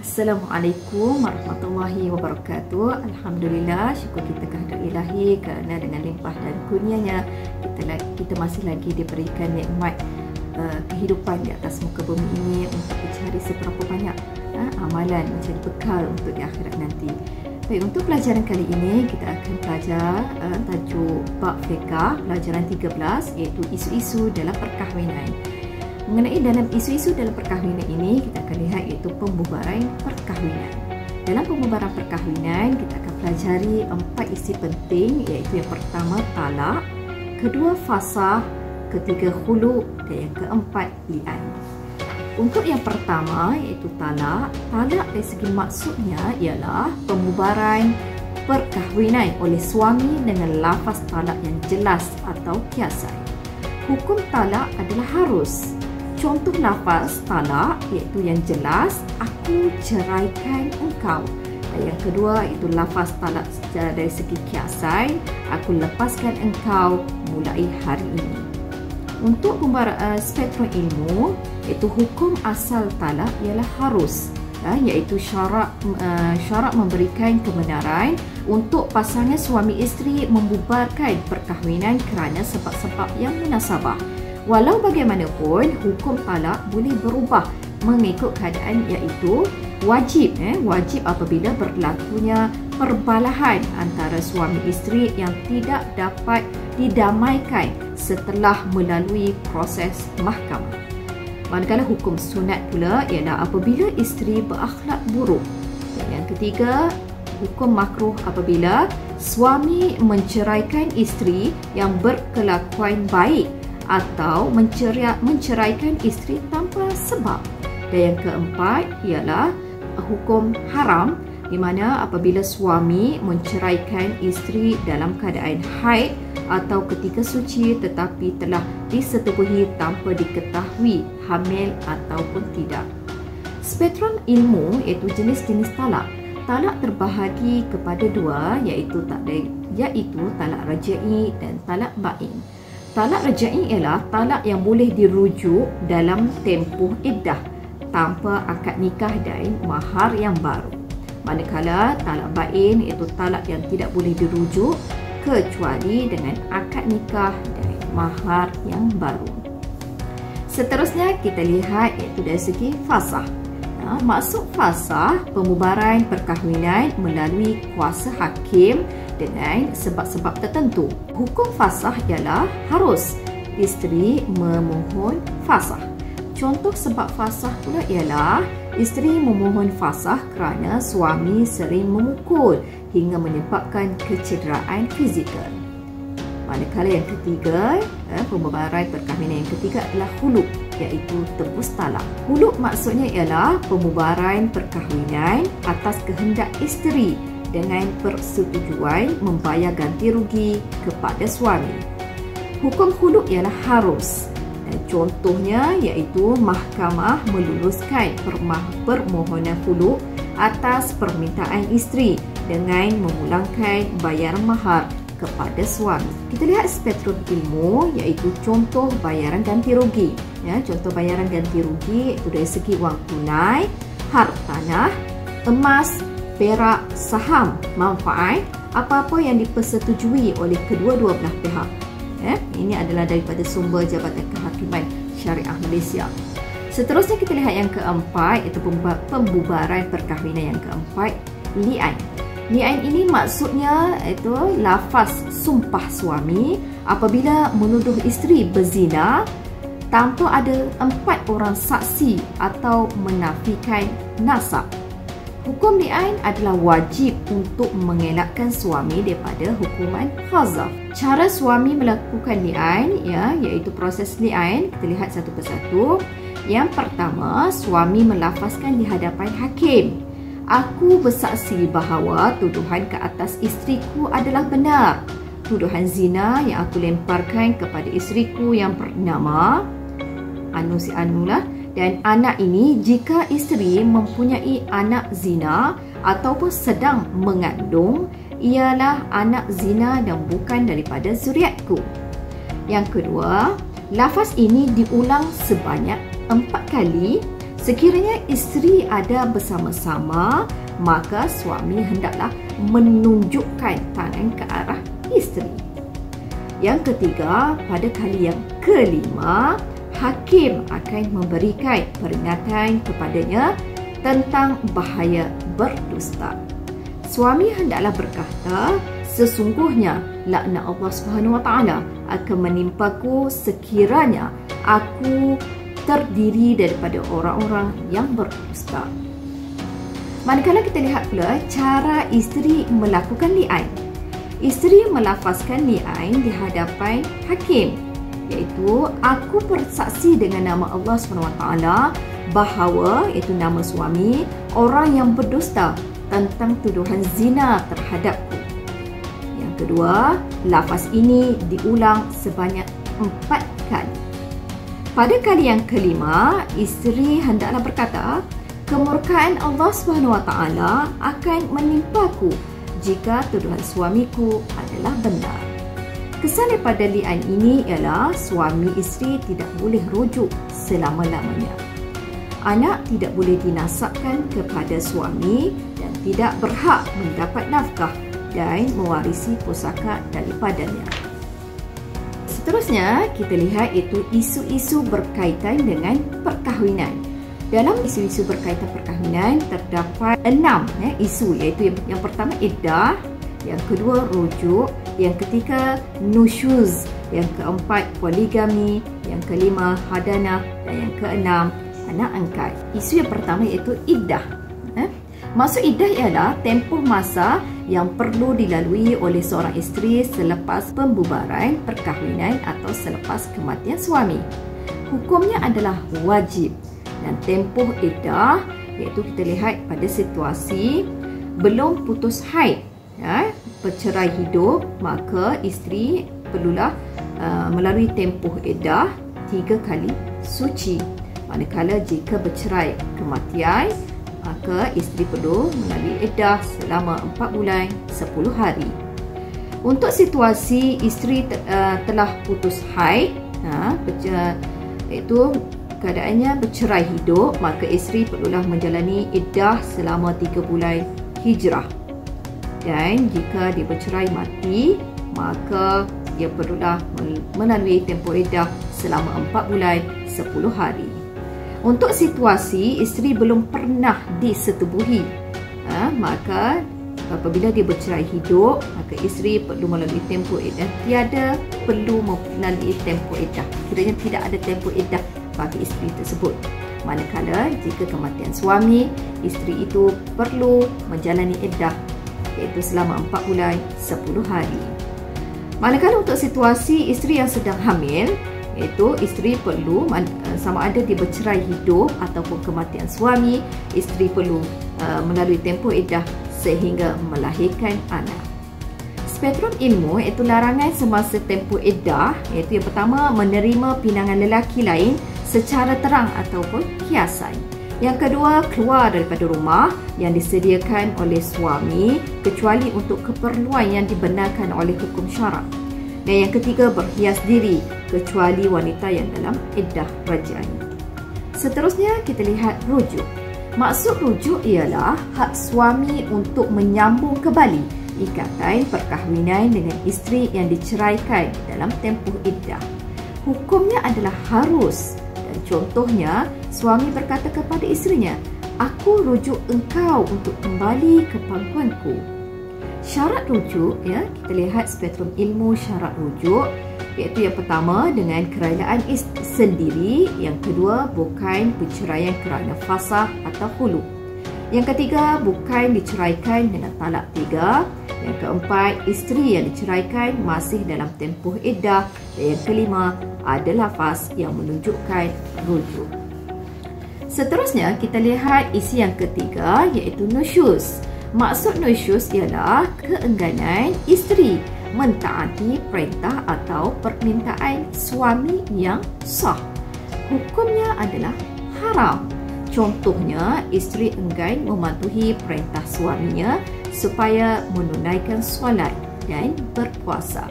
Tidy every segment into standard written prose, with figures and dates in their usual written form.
Assalamualaikum warahmatullahi wabarakatuh. Alhamdulillah, syukur kita kehadrat ilahi kerana dengan limpah dan kurnianya kita masih lagi diberikan nikmat kehidupan di atas muka bumi ini untuk mencari seberapa banyak amalan menjadi bekal untuk di akhirat nanti. Baik, untuk pelajaran kali ini kita akan belajar tajuk bab fiqh pelajaran 13, iaitu isu-isu dalam perkahwinan. Mengenai dalam isu-isu dalam perkahwinan ini, kita akan lihat iaitu pembubaran perkahwinan. Dalam pembubaran perkahwinan, kita akan pelajari 4 isi penting, iaitu yang pertama talak, kedua fasakh, ketiga khulu' dan yang keempat li'an. Untuk yang pertama iaitu talak dari segi maksudnya ialah pembubaran perkahwinan oleh suami dengan lafaz talak yang jelas atau kiasan. Hukum talak adalah harus. Contoh lafaz talak iaitu yang jelas, aku ceraikan engkau. Dan yang kedua iaitu lafaz talak dari segi kiasan, aku lepaskan engkau mulai hari ini. Untuk spektrum ilmu, iaitu hukum asal talak ialah harus, iaitu syarat memberikan kebenaran untuk pasangan suami isteri membubarkan perkahwinan kerana sebab-sebab yang munasabah. Walau bagaimanapun, hukum talak boleh berubah mengikut keadaan, iaitu wajib apabila berlakunya perbalahan antara suami isteri yang tidak dapat didamaikan setelah melalui proses mahkamah. Manakala hukum sunat pula ialah apabila isteri berakhlak buruk. Dan yang ketiga, hukum makruh apabila suami menceraikan isteri yang berkelakuan baik atau menceraikan isteri tanpa sebab. Dan yang keempat ialah hukum haram, di mana apabila suami menceraikan isteri dalam keadaan haid atau ketika suci tetapi telah disetubuhi tanpa diketahui hamil ataupun tidak. Spektrum ilmu iaitu jenis-jenis talak. Talak terbahagi kepada dua, iaitu talak rajai dan talak bain. Talak rajai ialah talak yang boleh dirujuk dalam tempoh iddah tanpa akad nikah dan mahar yang baru. Manakala talak bain iaitu talak yang tidak boleh dirujuk kecuali dengan akad nikah dan mahar yang baru. Seterusnya kita lihat iaitu dari segi fasakh. Maksud fasakh pembubaran perkahwinan melalui kuasa hakim dengan sebab-sebab tertentu. Hukum fasakh ialah harus isteri memohon fasakh. Contoh sebab fasakh pula ialah isteri memohon fasakh kerana suami sering memukul hingga menyebabkan kecederaan fizikal. Manakala yang ketiga, pembubaran perkahwinan yang ketiga adalah khulu', iaitu tebus talak. Khulu' maksudnya ialah pembubaran perkahwinan atas kehendak isteri dengan persetujuan membayar ganti rugi kepada suami. Hukum khulu' ialah harus. Dan contohnya iaitu mahkamah meluluskan permohonan khulu' atas permintaan isteri dengan memulangkan bayaran mahar kepada suami. Kita lihat spektrum ilmu iaitu contoh bayaran ganti rugi. Contoh bayaran ganti rugi iaitu dari segi wang tunai, harta tanah, emas, perak, saham, manfaat, apa-apa yang dipersetujui oleh kedua-dua belah pihak. Ini adalah daripada sumber Jabatan Kehakiman Syariah Malaysia. Seterusnya kita lihat yang keempat, iaitu pembubaran perkahwinan yang keempat, li'an. Li'an ini maksudnya iaitu lafaz sumpah suami apabila menuduh isteri berzina tanpa ada 4 orang saksi atau menafikan nasab. Hukum li'an adalah wajib untuk mengelakkan suami daripada hukuman qazaf. Cara suami melakukan li'an iaitu proses li'an, kita lihat satu persatu. Yang pertama, suami melafazkan di hadapan hakim, aku bersaksi bahawa tuduhan ke atas isteriku adalah benar. Tuduhan zina yang aku lemparkan kepada isteriku yang bernama Anu si Anu lah, dan anak ini jika isteri mempunyai anak zina ataupun sedang mengandung ialah anak zina dan bukan daripada zuriatku. Yang kedua, lafaz ini diulang sebanyak 4 kali Sekiranya isteri ada bersama-sama, maka suami hendaklah menunjukkan tangan ke arah isteri. Yang ketiga, pada kali yang kelima, hakim akan memberikan peringatan kepadanya tentang bahaya berdusta. Suami hendaklah berkata, sesungguhnya laknat Allah Subhanahu Wa Taala akan menimpaku sekiranya aku terdiri daripada orang-orang yang berdusta. Manakala kita lihat pula cara isteri melakukan li'an. Isteri melafazkan li'an di hadapan hakim, iaitu aku bersaksi dengan nama Allah SWT bahawa, iaitu nama suami, orang yang berdusta tentang tuduhan zina terhadapku. Yang kedua, lafaz ini diulang sebanyak 4 kali. Pada kali yang kelima, isteri hendaklah berkata, kemurkaan Allah SWT akan menimpaku jika tuduhan suamiku adalah benar. Kesan daripada li'an ini ialah suami isteri tidak boleh rujuk selama-lamanya. Anak tidak boleh dinasabkan kepada suami dan tidak berhak mendapat nafkah dan mewarisi pusaka daripadanya. Seterusnya, kita lihat itu isu-isu berkaitan dengan perkahwinan. Dalam isu-isu berkaitan perkahwinan terdapat 6 isu, iaitu yang pertama iddah, yang kedua rujuk, yang ketiga nusyuz, yang keempat poligami, yang kelima hadanah dan yang keenam anak angkat. Isu yang pertama iaitu iddah. Maksud iddah ialah tempoh masa yang perlu dilalui oleh seorang isteri selepas pembubaran perkahwinan atau selepas kematian suami. Hukumnya adalah wajib. Dan tempoh iddah iaitu kita lihat pada situasi belum putus haid, bercerai hidup, maka isteri perlulah melalui tempoh iddah 3 kali suci. Manakala jika bercerai kematian, maka isteri perlu melalui iddah selama 4 bulan 10 hari. Untuk situasi isteri telah putus haid, iaitu keadaannya bercerai hidup, maka isteri perlulah menjalani iddah selama 3 bulan hijrah. Dan jika dia bercerai mati, maka dia perlulah melalui tempoh iddah selama 4 bulan 10 hari. Untuk situasi isteri belum pernah disetubuhi, maka apabila dia bercerai hidup, maka isteri perlu melalui tempoh iddah. Tiada perlu melalui tempoh iddah. Kiranya tidak ada tempoh iddah bagi isteri tersebut. Manakala jika kematian suami, isteri itu perlu menjalani iddah, iaitu selama 4 bulan 10 hari. Manakala untuk situasi isteri yang sedang hamil, iaitu isteri perlu sama ada dia bercerai hidup ataupun kematian suami, isteri perlu melalui tempoh iddah sehingga melahirkan anak. Spektrum ilmu iaitu larangan semasa tempoh iddah, iaitu yang pertama menerima pinangan lelaki lain secara terang ataupun kiasan. Yang kedua, keluar daripada rumah yang disediakan oleh suami kecuali untuk keperluan yang dibenarkan oleh hukum syarak. Dan yang ketiga, berhias diri kecuali wanita yang dalam iddah raj'an. Seterusnya kita lihat rujuk. Maksud rujuk ialah hak suami untuk menyambung kembali ikatan perkahwinan dengan isteri yang diceraikan dalam tempoh iddah. Hukumnya adalah harus. Contohnya, suami berkata kepada isterinya, aku rujuk engkau untuk kembali ke pangkuanku. Syarat rujuk, kita lihat spektrum ilmu syarat rujuk, iaitu yang pertama dengan keredaan sendiri, yang kedua bukan perceraian kerana fasakh atau khulu, yang ketiga bukan diceraikan dengan talak 3, yang keempat isteri yang diceraikan masih dalam tempoh iddah, dan yang kelima ada lafaz yang menunjukkan rujuk. Seterusnya kita lihat isi yang ketiga iaitu nusyuz. Maksud nusyuz ialah keengganan isteri mentaati perintah atau permintaan suami yang sah. Hukumnya adalah haram. Contohnya, isteri enggan mematuhi perintah suaminya supaya menunaikan solat dan berpuasa.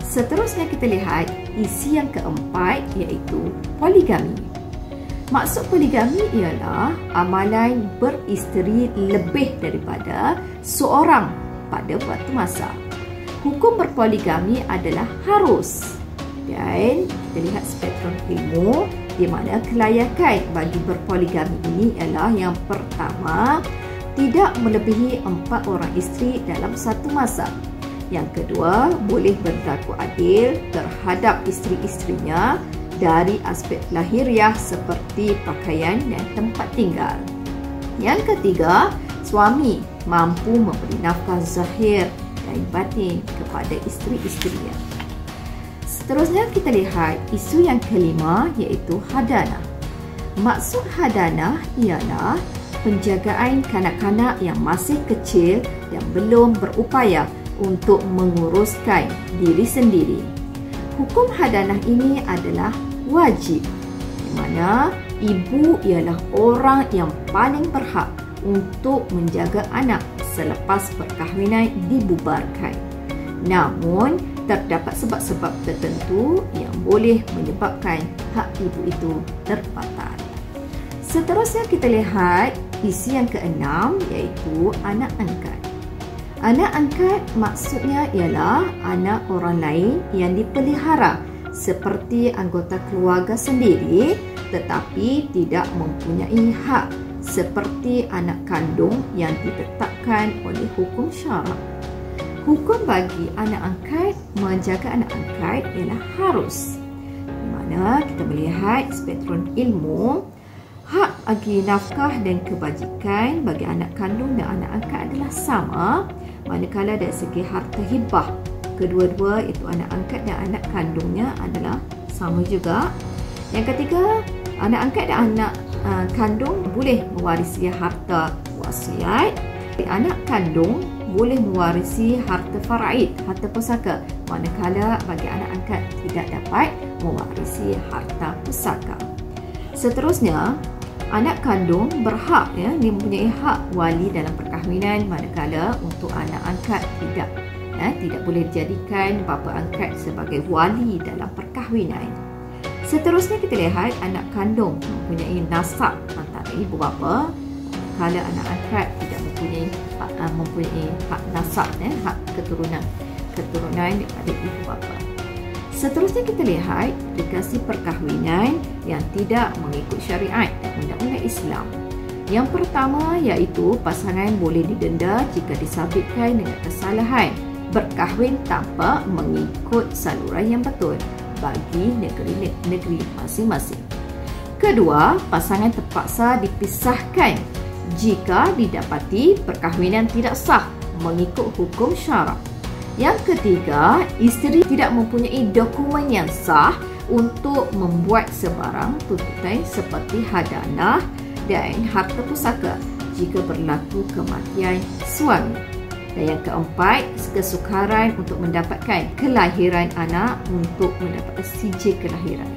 Seterusnya kita lihat isi yang keempat iaitu poligami. Maksud poligami ialah amalan beristeri lebih daripada seorang pada waktu masa. Hukum berpoligami adalah harus. Dan kita lihat spektrum ilmu di mana kelayakan bagi berpoligami ini ialah yang pertama, tidak melebihi 4 orang isteri dalam satu masa. Yang kedua, boleh berlaku adil terhadap isteri-isterinya dari aspek lahiriah seperti pakaian dan tempat tinggal. Yang ketiga, suami mampu memberi nafkah zahir dan batin kepada isteri-isterinya. Seterusnya kita lihat isu yang kelima iaitu hadanah. Maksud hadanah ialah penjagaan kanak-kanak yang masih kecil dan belum berupaya untuk menguruskan diri sendiri. Hukum hadanah ini adalah wajib, di mana ibu ialah orang yang paling berhak untuk menjaga anak selepas perkahwinan dibubarkan. Namun, terdapat sebab-sebab tertentu yang boleh menyebabkan hak ibu itu terbatal. Seterusnya kita lihat isu yang keenam iaitu anak angkat. Anak angkat maksudnya ialah anak orang lain yang dipelihara seperti anggota keluarga sendiri tetapi tidak mempunyai hak seperti anak kandung yang ditetapkan oleh hukum syarak. Hukum bagi anak angkat menjaga anak angkat ialah harus. Di mana kita melihat spektrum ilmu, hak bagi nafkah dan kebajikan bagi anak kandung dan anak angkat adalah sama, manakala dari segi harta hibah kedua-dua itu anak angkat dan anak kandungnya adalah sama juga. Yang ketiga, anak angkat dan anak kandung boleh mewarisi harta wasiat. Anak kandung boleh mewarisi harta faraid, harta pusaka, manakala bagi anak angkat tidak dapat mewarisi harta pusaka. Seterusnya, anak kandung berhak dia mempunyai hak wali dalam perkahwinan, manakala untuk anak angkat tidak boleh dijadikan bapa angkat sebagai wali dalam perkahwinan. Seterusnya kita lihat anak kandung mempunyai nasab antara ibu bapa, manakala anak angkat tidak mempunyai hak nasab, hak keturunan daripada ibu bapa. Seterusnya kita lihat aplikasi perkahwinan yang tidak mengikut syariat dan undang-undang Islam. Yang pertama iaitu pasangan boleh didenda jika disabitkan dengan kesalahan berkahwin tanpa mengikut saluran yang betul bagi negeri masing-masing. Kedua, pasangan terpaksa dipisahkan jika didapati perkahwinan tidak sah mengikut hukum syarak. Yang ketiga, isteri tidak mempunyai dokumen yang sah untuk membuat sebarang tuntutan seperti hadanah dan harta pusaka jika berlaku kematian suami. Dan yang keempat, kesukaran untuk mendapatkan kelahiran anak untuk mendapat sijil kelahiran.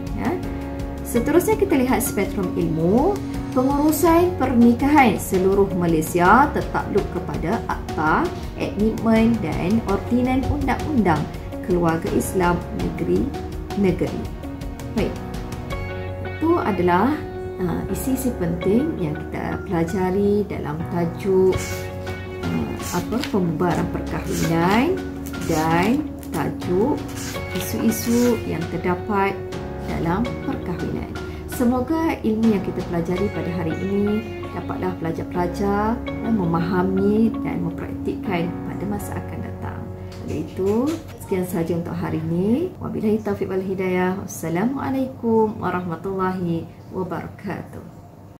Seterusnya kita lihat spektrum ilmu. Pengurusan pernikahan seluruh Malaysia tertakluk kepada Akta, Admitmen dan Ordinan Undang-Undang Keluarga Islam Negeri-Negeri. Baik, itu adalah isi-isi penting yang kita pelajari dalam tajuk pembubaran perkahwinan dan tajuk isu-isu yang terdapat dalam perkahwinan. Semoga ilmu yang kita pelajari pada hari ini dapatlah pelajar-pelajar memahami dan mempraktikkan pada masa akan datang. Oleh itu, sekian sahaja untuk hari ini. Wabillahi taufiq wal hidayah. Wassalamualaikum warahmatullahi wabarakatuh.